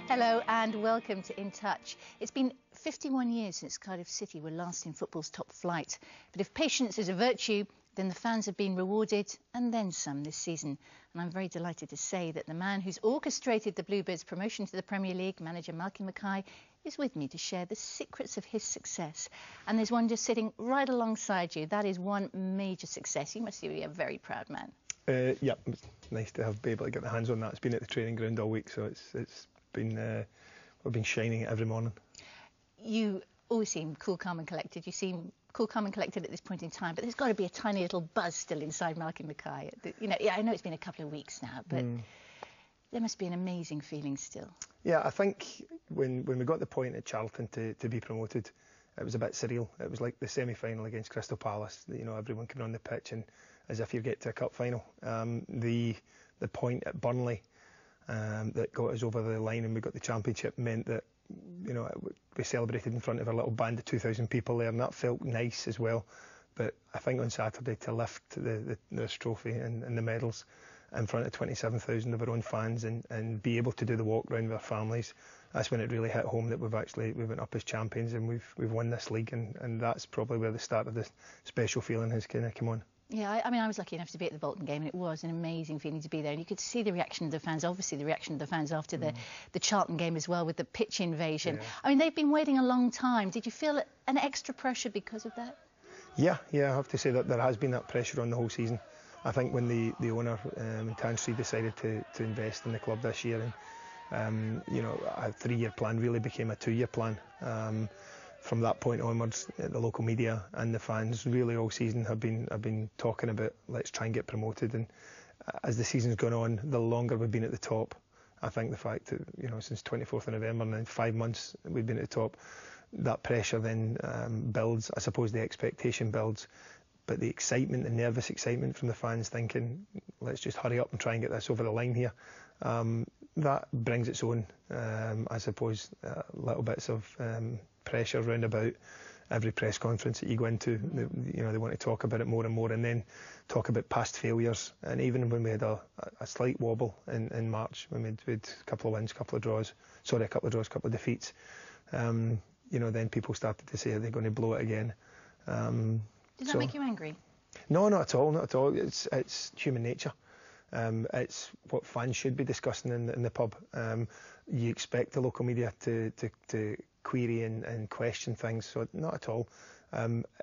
Hello and welcome to In Touch. It's been 51 years since Cardiff City were last in football's top flight. But if patience is a virtue, then the fans have been rewarded and then some this season. And I'm very delighted to say that the man who's orchestrated the Bluebirds' promotion to the Premier League, manager Malky Mackay, is with me to share the secrets of his success. And there's one just sitting right alongside you. That is one major success. You must be a very proud man. Yeah, it's nice to be able to get the hands on that. It's been at the training ground all week, so it's been we've been shining it every morning. You always seem cool, calm and collected. You seem cool, calm and collected at this point in time, but there's got to be a tiny little buzz still inside Malky Mackay. You know, yeah, I know it's been a couple of weeks now, but there must be an amazing feeling still. Yeah, I think when we got the point at Charlton to be promoted, it was a bit surreal. It was like the semi-final against Crystal Palace. You know, everyone coming on the pitch and as if you get to a cup final. The point at Burnley that got us over the line and we got the championship meant that, you know, we celebrated in front of a little band of 2,000 people there, and that felt nice as well. But I think on Saturday to lift this trophy and the medals in front of 27,000 of our own fans and be able to do the walk round with our families, that's when it really hit home that we went up as champions and we've won this league, and that's probably where the start of the special feeling has kind of come on. Yeah, I mean, I was lucky enough to be at the Bolton game, and it was an amazing feeling to be there. And you could see the reaction of the fans, obviously the reaction of the fans after the Charlton game as well, with the pitch invasion. Yeah. I mean, they've been waiting a long time. Did you feel an extra pressure because of that? Yeah, I have to say that there has been that pressure on the whole season. I think when the owner in Tanstry decided to invest in the club this year, and you know, a 3-year plan really became a 2-year plan. From that point onwards, the local media and the fans really all season have been talking about let's try and get promoted. And as the season's gone on, the longer we've been at the top, I think the fact that, you know, since 24th of November and then 5 months we've been at the top, that pressure then builds. I suppose the expectation builds, but the excitement, the nervous excitement from the fans thinking let's just hurry up and try and get this over the line here, that brings its own, I suppose, little bits of pressure round about every press conference that you go into. You know, they want to talk about it more and more, and then talk about past failures. And even when we had a slight wobble in March, when we had a couple of wins, a couple of draws, a couple of defeats, you know, then people started to say, are they going to blow it again? Does that make you angry? No, not at all, not at all. It's human nature. It's what fans should be discussing in the pub. You expect the local media to query and question things, so not at all.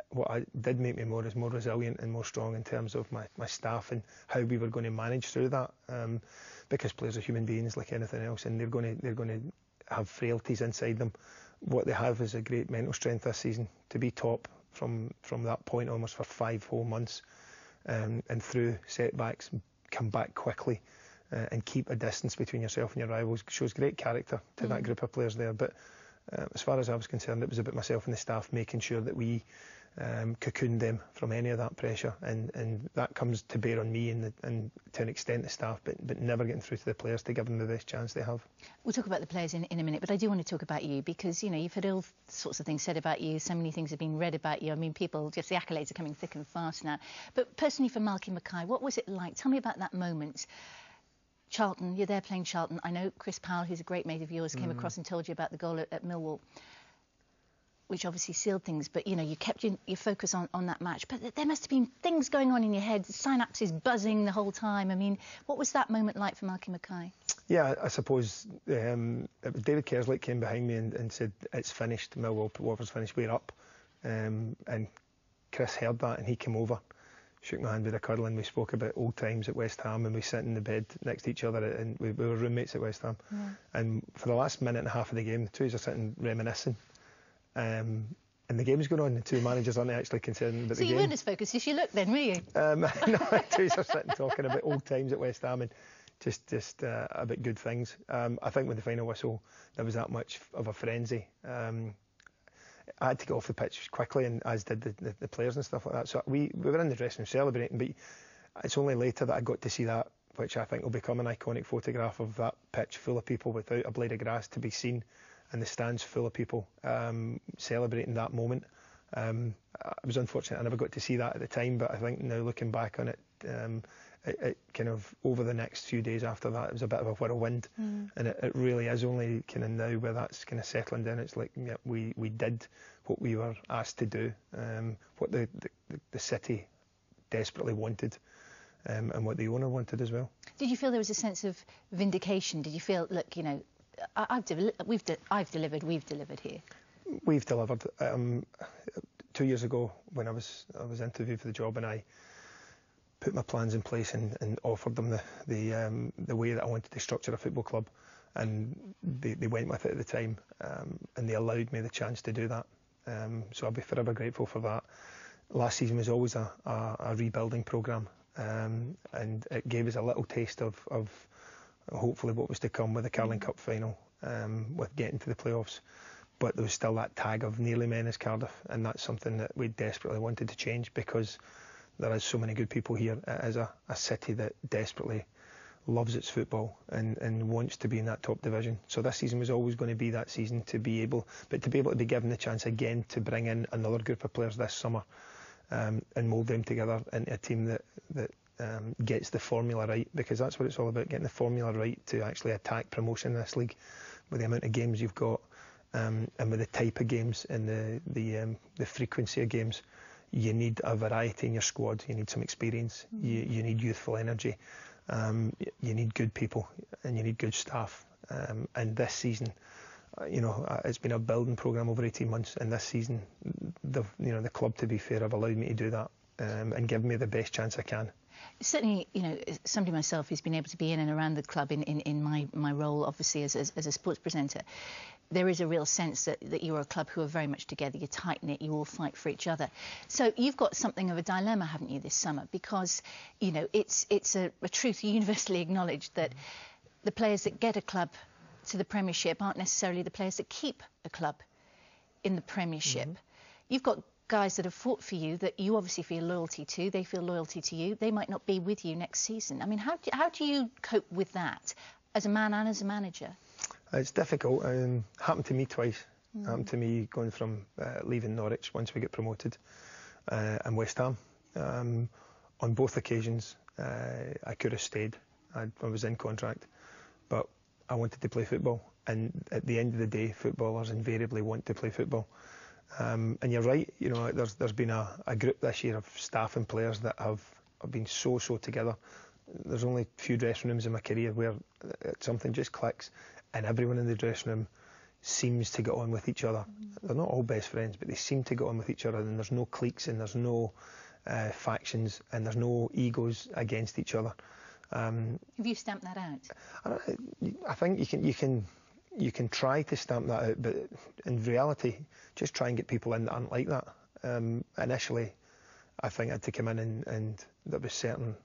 What did make me more resilient and more strong in terms of my staff and how we were going to manage through that, because players are human beings like anything else, and they're going to have frailties inside them. What they have is a great mental strength this season to be top from that point almost for 5 whole months, and through setbacks come back quickly and keep a distance between yourself and your rivals. Shows great character to that group of players there. But as far as I was concerned, it was about myself and the staff making sure that we cocooned them from any of that pressure, and that comes to bear on me and to an extent the staff, but never getting through to the players to give them the best chance they have. We'll talk about the players in a minute, but I do want to talk about you, because, you know, you've had all sorts of things said about you, so many things have been read about you. I mean, people, just the accolades are coming thick and fast now. But personally for Malky Mackay, what was it like? Tell me about that moment. Charlton, you're there playing Charlton. I know Chris Powell, who's a great mate of yours, came across and told you about the goal at Millwall, which obviously sealed things, but, you know, you kept your focus on that match. But there must have been things going on in your head, synapses buzzing the whole time. I mean, what was that moment like for Malky Mackay? Yeah, I suppose David Kerslake came behind me and said, it's finished, Millwall Water's finished, we're up. And Chris heard that and he came over, shook my hand with a cuddle, and we spoke about old times at West Ham, and we sat in the bed next to each other, and we were roommates at West Ham. Yeah. And for the last minute and a half of the game, the two of us are sitting reminiscing. And the game's going on, the two managers aren't actually concerned about the game. So you weren't as focused as you looked then, were you? No, the two of us are sitting talking about old times at West Ham and just about good things. I think with the final whistle, there was that much of a frenzy. I had to get off the pitch quickly, and as did the players and stuff like that. So we were in the dressing room celebrating, but it's only later that I got to see that, which I think will become an iconic photograph of that pitch full of people without a blade of grass to be seen, and the stands full of people celebrating that moment. I was unfortunate I never got to see that at the time, but I think now looking back on it, it kind of over the next few days after that, it was a bit of a whirlwind, and it really is only kind of now where that's kind of settling down. It's like, yeah, we did what we were asked to do, what the city desperately wanted, and what the owner wanted as well. Did you feel there was a sense of vindication? Did you feel, look, you know, I've delivered, we've delivered here? We've delivered. 2 years ago, when I was interviewed for the job, and I put my plans in place and offered them the way that I wanted to structure a football club, and they went with it at the time, and they allowed me the chance to do that. So I'll be forever grateful for that. Last season was always a rebuilding programme, and it gave us a little taste of hopefully what was to come with the Carling Cup final, with getting to the playoffs. But there was still that tag of nearly men as Cardiff, and that's something that we desperately wanted to change, because there is so many good people here. It is a city that desperately loves its football and wants to be in that top division. So this season was always going to be that season to be able to be given the chance again to bring in another group of players this summer, and mould them together into a team that gets the formula right, because that's what it's all about, getting the formula right to actually attack promotion in this league, with the amount of games you've got, and with the type of games and the frequency of games. You need a variety in your squad. You need some experience. You need youthful energy. You need good people, and you need good staff. And this season, it's been a building programme over 18 months. And this season, the club, to be fair, have allowed me to do that, and give me the best chance I can. Certainly, somebody myself who's been able to be in and around the club in my role, obviously, as a sports presenter, there is a real sense that you're a club who are very much together. You're tight-knit, you all fight for each other. So you've got something of a dilemma, haven't you, this summer? Because, it's a truth universally acknowledged that the players that get a club to the Premiership aren't necessarily the players that keep a club in the Premiership. You've got guys that have fought for you that you obviously feel loyalty to. They feel loyalty to you. They might not be with you next season. I mean, how do you cope with that as a man and as a manager? It's difficult. Happened to me twice. Happened to me going from leaving Norwich once we get promoted, and West Ham. On both occasions, I could have stayed. I was in contract, but I wanted to play football. And at the end of the day, footballers invariably want to play football. And you're right. There's been a group this year of staff and players that have been so together. There's only a few dressing rooms in my career where something just clicks, and everyone in the dressing room seems to get on with each other. They're not all best friends, but they seem to get on with each other, and there's no cliques, and there's no factions, and there's no egos against each other. Have you stamped that out? I think you can try to stamp that out, but in reality, just try and get people in that aren't like that. Initially, I think I had to come in and there was certain,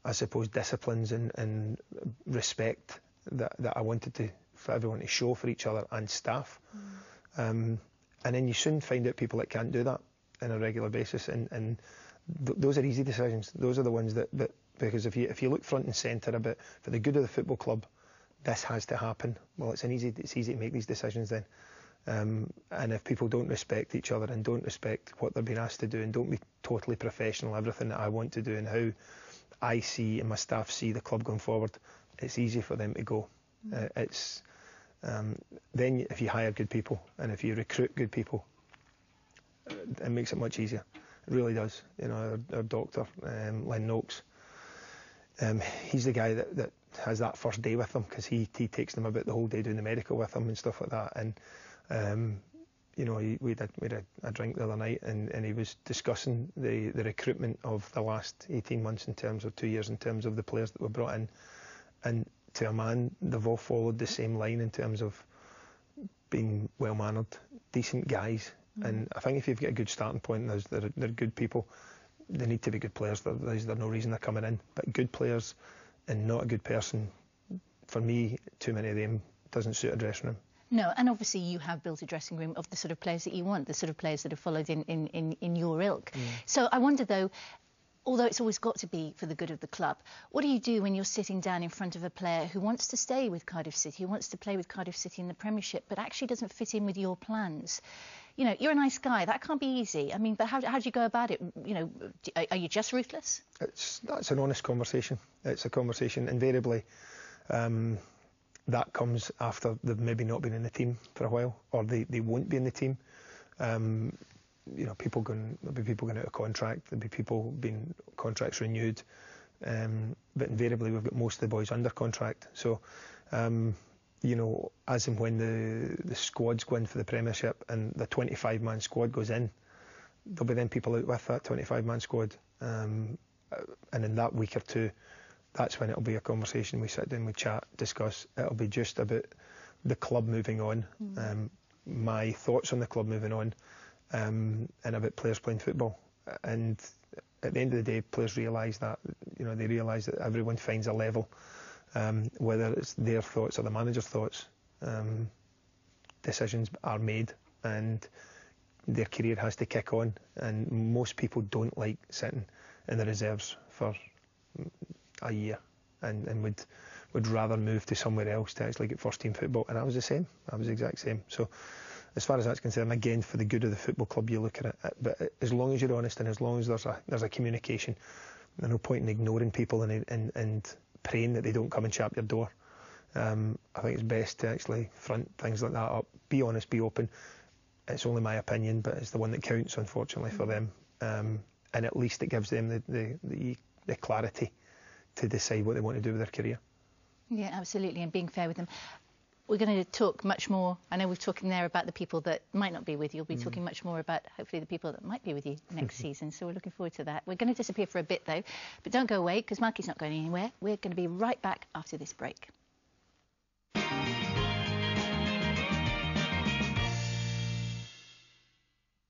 I suppose, disciplines and respect that I wanted for everyone to show for each other and staff. And then you soon find out people that can't do that on a regular basis, and those are easy decisions. Those are the ones that because if you look front and centre about for the good of the football club, this has to happen. Well, it's easy to make these decisions then. And if people don't respect each other and don't respect what they're being asked to do and don't be totally professional, everything that I want to do and how I see and my staff see the club going forward, it's easy for them to go. Then if you hire good people and if you recruit good people, it makes it much easier. It really does. Our doctor, Len Noakes, he's the guy that has that first day with them, because he takes them about the whole day doing the medical with them and stuff like that. And we had a drink the other night, and he was discussing the recruitment of the last 18 months in terms of 2 years, in terms of the players that were brought in. And to a man, they've all followed the same line in terms of being well-mannered, decent guys. And I think if you've got a good starting point, they're good people. They need to be good players. There's no reason they're coming in. But good players and not a good person, for me, too many of them doesn't suit a dressing room. No, and obviously you have built a dressing room of the sort of players that you want, the sort of players that have followed in your ilk. So I wonder, though, although it's always got to be for the good of the club, what do you do when you're sitting down in front of a player who wants to stay with Cardiff City, who wants to play with Cardiff City in the Premiership, but actually doesn't fit in with your plans? you know, you're a nice guy. That can't be easy. I mean, but how do you go about it? You know, are you just ruthless? That's an honest conversation. It's a conversation. Invariably, that comes after they've maybe not been in the team for a while, or they won't be in the team. You know, there'll be people going out of contract. There'll be people being contracts renewed. But invariably, we've got most of the boys under contract. So, you know, as and when the squads go in for the Premiership and the 25-man squad goes in, there'll be then people out with that 25-man squad. And in that week or two, that's when it'll be a conversation. We sit down, we chat, discuss. It'll be just about the club moving on, my thoughts on the club moving on, and about players playing football. And at the end of the day, players realise that, you know, they realise that everyone finds a level, whether it's their thoughts or the manager's thoughts. Decisions are made, and their career has to kick on. And most people don't like sitting in the reserves for a year, and would rather move to somewhere else to actually get first team football. And I was the same. I was the exact same. So, as far as that's concerned, again, for the good of the football club, you look at it. But as long as you're honest, and as long as there's a communication, there's no point in ignoring people and praying that they don't come and chap your door. I think it's best to actually front things like that up. Be honest, be open. It's only my opinion, but it's the one that counts, unfortunately, for them. And at least it gives them the clarity to decide what they want to do with their career. Yeah, absolutely, and being fair with them. We're going to talk much more. I know we're talking there about the people that might not be with you. We'll be talking much more about, hopefully, the people that might be with you next season. So we're looking forward to that. We're going to disappear for a bit, though. But don't go away, because Malky's not going anywhere. We're going to be right back after this break.